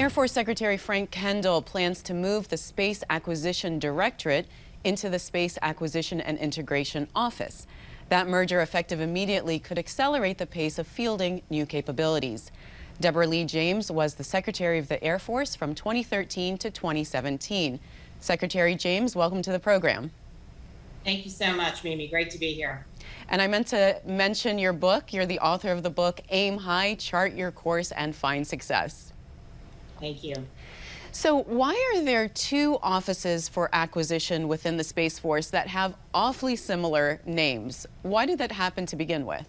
Air Force Secretary Frank Kendall plans to move the Space Acquisition Directorate into the Space Acquisition and Integration Office. That merger, effective immediately, could accelerate the pace of fielding new capabilities. Deborah Lee James was the Secretary of the Air Force from 2013 to 2017. Secretary James, welcome to the program. Thank you so much, Mimi. Great to be here. And I meant to mention your book. You're the author of the book, Aim High, Chart Your Course and Find Success. Thank you. So why are there two offices for acquisition within the Space Force that have awfully similar names? Why did that happen to begin with?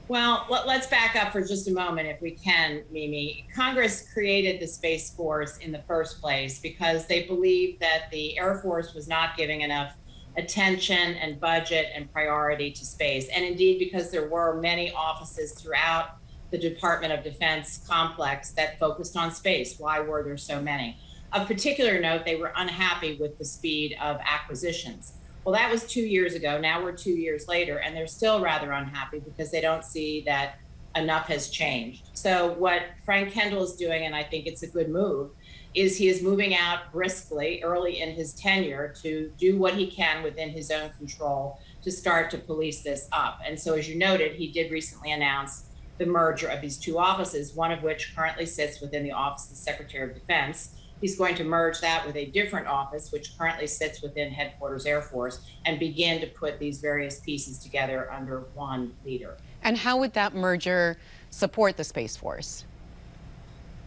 Well, let's back up for just a moment if we can, Mimi. Congress created the Space Force in the first place because they believed that the Air Force was not giving enough attention and budget and priority to space. And indeed, because there were many offices throughout the Department of Defense complex that focused on space. Why were there so many? Of particular note, they were unhappy with the speed of acquisitions. Well, that was 2 years ago. Now we're 2 years later, and they're still rather unhappy because they don't see that enough has changed. So what Frank Kendall is doing, and I think it's a good move, is he is moving out briskly early in his tenure to do what he can within his own control to start to police this up. And so, as you noted, he did recently announce the merger of these two offices, one of which currently sits within the Office of the Secretary of Defense. He's going to merge that with a different office, which currently sits within Headquarters Air Force, and begin to put these various pieces together under one leader. And how would that merger support the Space Force?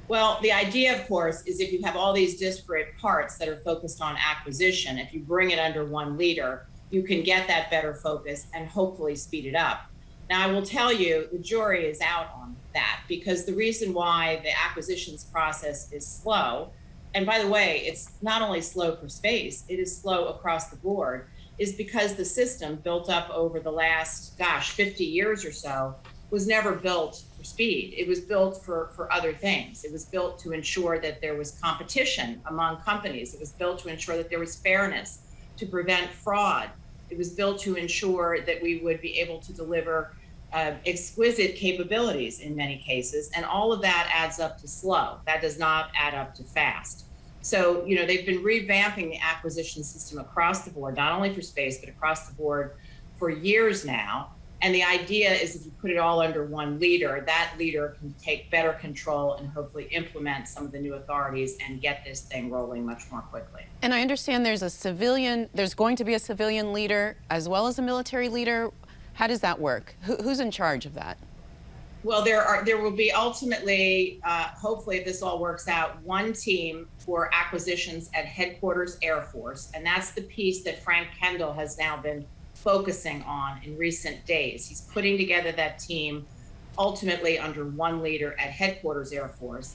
Well, the idea, of course, is if you have all these disparate parts that are focused on acquisition, if you bring it under one leader, you can get that better focus and hopefully speed it up. Now, I will tell you, the jury is out on that, because the reason why the acquisitions process is slow, and by the way, it's not only slow for space, it is slow across the board, is because the system built up over the last, 50 years or so was never built for speed. It was built for other things. It was built to ensure that there was competition among companies. It was built to ensure that there was fairness, to prevent fraud. It was built to ensure that we would be able to deliver exquisite capabilities in many cases, and all of that adds up to slow. That does not add up to fast. So, they've been revamping the acquisition system across the board, not only for space, but across the board for years now. And the idea is if you put it all under one leader, that leader can take better control and hopefully implement some of the new authorities and get this thing rolling much more quickly. And I understand there's going to be a civilian leader as well as a military leader. How does that work? Who's in charge of that? Well, there will be ultimately, hopefully, if this all works out, one team for acquisitions at Headquarters Air Force, and that's the piece that Frank Kendall has now been focusing on in recent days. He's putting together that team ultimately under one leader at Headquarters Air Force.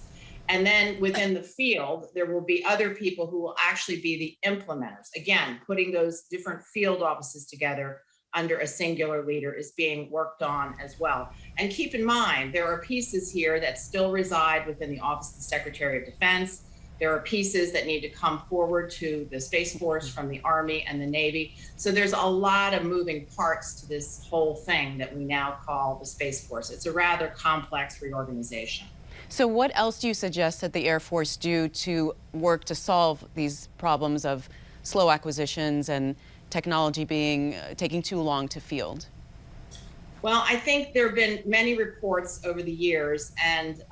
And then within the field, there will be other people who will actually be the implementers. Again, putting those different field offices together under a singular leader is being worked on as well. And keep in mind, there are pieces here that still reside within the Office of the Secretary of Defense. There are pieces that need to come forward to the Space Force from the Army and the Navy. So there's a lot of moving parts to this whole thing that we now call the Space Force. It's a rather complex reorganization. So what else do you suggest that the Air Force do to work to solve these problems of slow acquisitions and technology taking too long to field? Well, I think there have been many reports over the years, and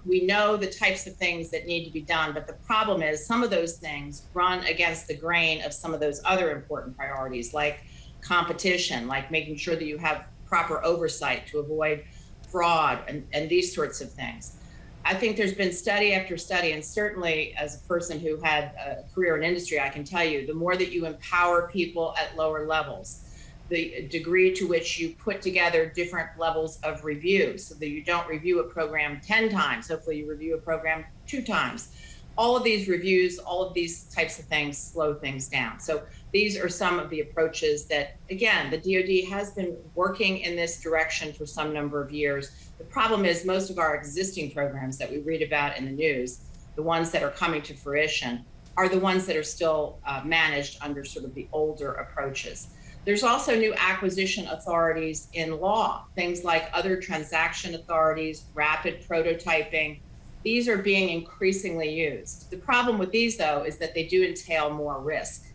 we know the types of things that need to be done. But the problem is some of those things run against the grain of some of those other important priorities, like competition, like making sure that you have proper oversight to avoid fraud and these sorts of things. I think there's been study after study, and certainly as a person who had a career in industry, I can tell you, the more that you empower people at lower levels, the degree to which you put together different levels of review so that you don't review a program 10 times, hopefully you review a program 2 times. All of these reviews, all of these types of things slow things down. So these are some of the approaches that, again, the DoD has been working in this direction for some number of years. The problem is most of our existing programs that we read about in the news, the ones that are coming to fruition, are the ones that are still managed under sort of the older approaches. There's also new acquisition authorities in law, things like other transaction authorities, rapid prototyping, These are being increasingly used. The problem with these, though, is that they do entail more risk.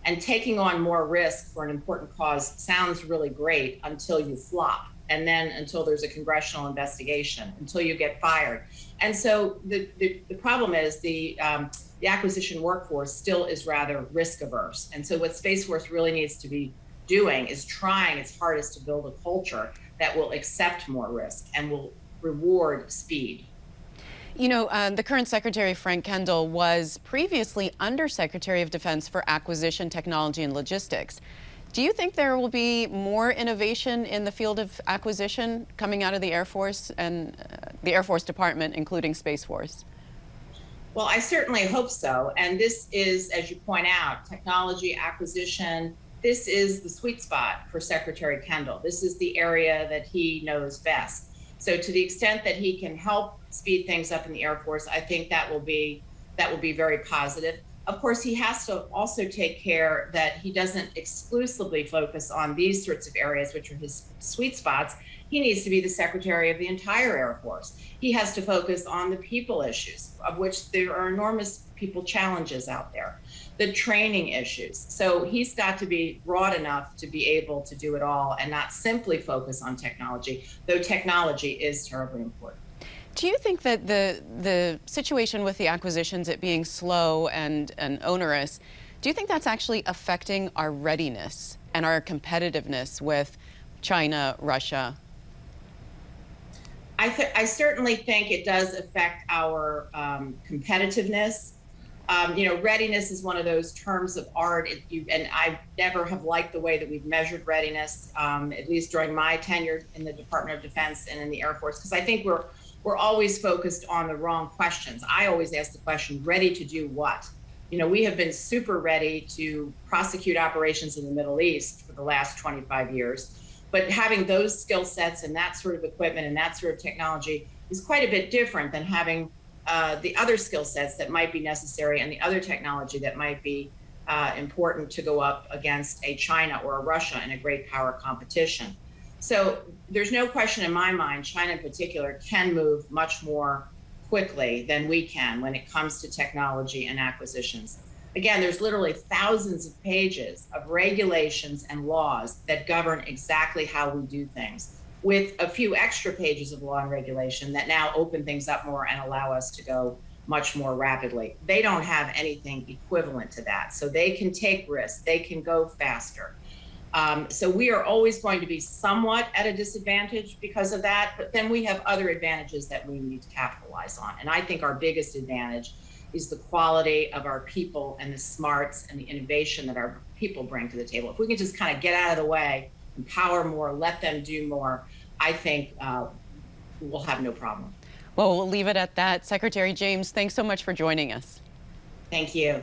And taking on more risk for an important cause sounds really great until you flop, and then until there's a congressional investigation, until you get fired. And so the problem is the acquisition workforce still is rather risk averse. And so what Space Force really needs to be doing is trying its hardest to build a culture that will accept more risk and will reward speed. You know, the current Secretary, Frank Kendall, was previously Undersecretary of Defense for Acquisition, Technology, and Logistics. Do you think there will be more innovation in the field of acquisition coming out of the Air Force and the Air Force Department, including Space Force? Well, I certainly hope so. And this is, as you point out, technology acquisition. This is the sweet spot for Secretary Kendall. This is the area that he knows best. So to the extent that he can help speed things up in the Air Force, I think that will be very positive. Of course, he has to also take care that he doesn't exclusively focus on these sorts of areas, which are his sweet spots. He needs to be the Secretary of the entire Air Force. He has to focus on the people issues, of which there are enormous people challenges out there, the training issues. So he's got to be broad enough to be able to do it all and not simply focus on technology, though technology is terribly important. Do you think that the situation with the acquisitions, it being slow and onerous, do you think that's actually affecting our readiness and our competitiveness with China, Russia? I certainly think it does affect our competitiveness. You know, readiness is one of those terms of art, and I never have liked the way that we've measured readiness, at least during my tenure in the Department of Defense and in the Air Force, because I think we're always focused on the wrong questions. I always ask the question, ready to do what? You know, we have been super ready to prosecute operations in the Middle East for the last 25 years. But having those skill sets and that sort of equipment and that sort of technology is quite a bit different than having the other skill sets that might be necessary and the other technology that might be important to go up against a China or a Russia in a great power competition. So there's no question in my mind, China in particular can move much more quickly than we can when it comes to technology and acquisitions. Again, there's literally thousands of pages of regulations and laws that govern exactly how we do things, with a few extra pages of law and regulation that now open things up more and allow us to go much more rapidly. They don't have anything equivalent to that. So they can take risks, they can go faster. So we are always going to be somewhat at a disadvantage because of that, but then we have other advantages that we need to capitalize on. And I think our biggest advantage is the quality of our people and the smarts and the innovation that our people bring to the table. If we can just kind of get out of the way, empower more, let them do more, I think we'll have no problem. Well, we'll leave it at that. Secretary James, thanks so much for joining us. Thank you.